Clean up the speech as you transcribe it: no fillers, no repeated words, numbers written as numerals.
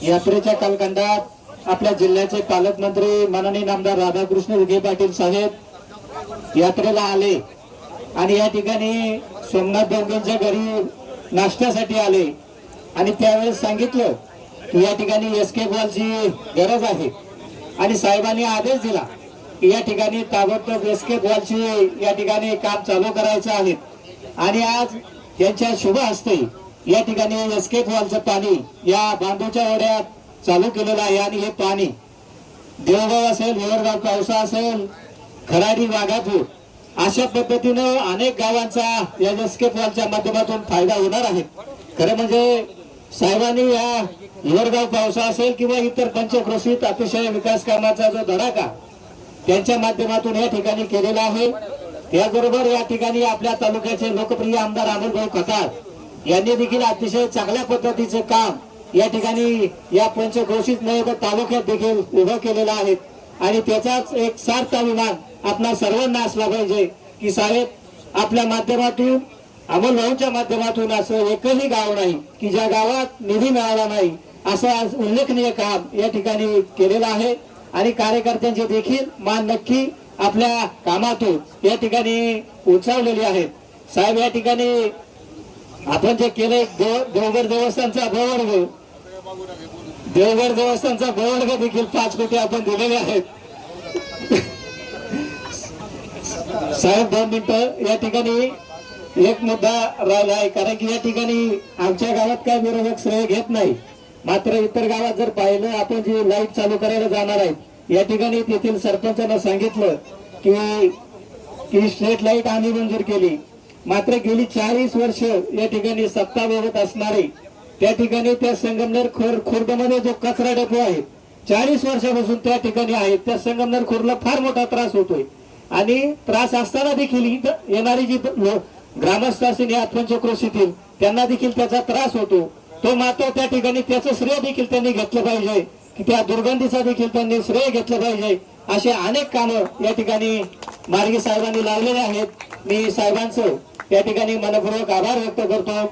यात्रेच्या कालखंडात आपल्या जिल्ह्याचे पालकमंत्री माननीय नामदार राधाकृष्ण विखे पाटील साहेब यात्रेला आले आणि या ठिकाणी सोमनाथ डोंगरेंच्या घरी नाश्त्यासाठी आले आणि त्यावेळेस सांगितलं की या ठिकाणी एसके बॉलची गरज आहे आणि साहेबांनी आदेश दिला की या ठिकाणी ताबडतोब एसके बॉलची या ठिकाणी काम चालू करायचं आहे आणि आज यांच्या शुभ हस्ते या ठिकाणी एसके बॉलचं पाणी या बांधूच्या ओढ्यात चालू केलेलं आहे आणि हे पाणी देवगाव असेल हिवरगाव पावसा असेल खराडी वाघापूर अशा पद्धतीनं अनेक गावांचा या एसके बॉलच्या माध्यमातून फायदा होणार आहे। खरं म्हणजे साहेबांनी या हिवरगाव पावसा असेल किंवा इतर पंचक्रोशीत अतिशय विकास कामाचा जो धडाका त्यांच्या माध्यमातून या ठिकाणी केलेला आहे। त्याचबरोबर या ठिकाणी आपल्या तालुक्याचे लोकप्रिय आमदार अमोलभाऊ खताळ यांनी देखील अतिशय चांगल्या पद्धतीचे काम या ठिकाणी या पंचक्रोशीत नाही तर तालुक्यात देखील उभं केलेलं आहे आणि त्याचाच एक सार्थ अभिमान आपल्या सर्वांना असला पाहिजे की साहेब आपल्या माध्यमातून अमोलभाऊंच्या माध्यमातून असं एकही गाव नाही की ज्या गावात निधी मिळाला नाही असं उल्लेखनीय काम या ठिकाणी केलेलं आहे आणि कार्यकर्त्यांचे देखील मान नक्की आपल्या कामातून या ठिकाणी उंचावलेली आहेत। साहेब या ठिकाणी आपण जे केले देवगड देवस्थानचा प्रवर्ग देवगड देवस्थानचा प्रवर्ग देखील 5 कोटी आपण दिलेले आहेत। साहेब 2 मिनिटं या ठिकाणी एक मुद्दा राहिला आहे कारण की या ठिकाणी आमच्या गावात काय विरोधक श्रेय घेत नाही मात्र इतर गावात जर पाहिलं आपण जी लाईट चालू करायला जाणार आहे या ठिकाणी तेथील सरपंचांना सांगितलं की स्ट्रीट लाईट आम्ही मंजूर केली मात्र गेली 40 वर्ष या ठिकाणी सत्ता बघत असणारे त्या ठिकाणी त्या संगमनेर खुर्दमध्ये जो कचरा डेपो आहे 40 वर्षापासून त्या ठिकाणी आहे त्या संगमनेर खुर्दला फार मोठा त्रास होतोय आणि त्रास असताना देखील येणारी जी ग्रामस्थ असतील या पंचक्रोशीतील त्यांना देखील त्याचा त्रास होतो तो मात्र त्या ठिकाणी त्याचं श्रेय देखील त्यांनी घेतलं पाहिजे की त्या दुर्गंधीचा देखील त्यांनी श्रेय घेतलं पाहिजे। असे अनेक कामं या ठिकाणी मार्गी साहेबांनी लावलेले आहेत। मी साहेबांचं या ठिकाणी मनपूर्वक आभार व्यक्त करतो।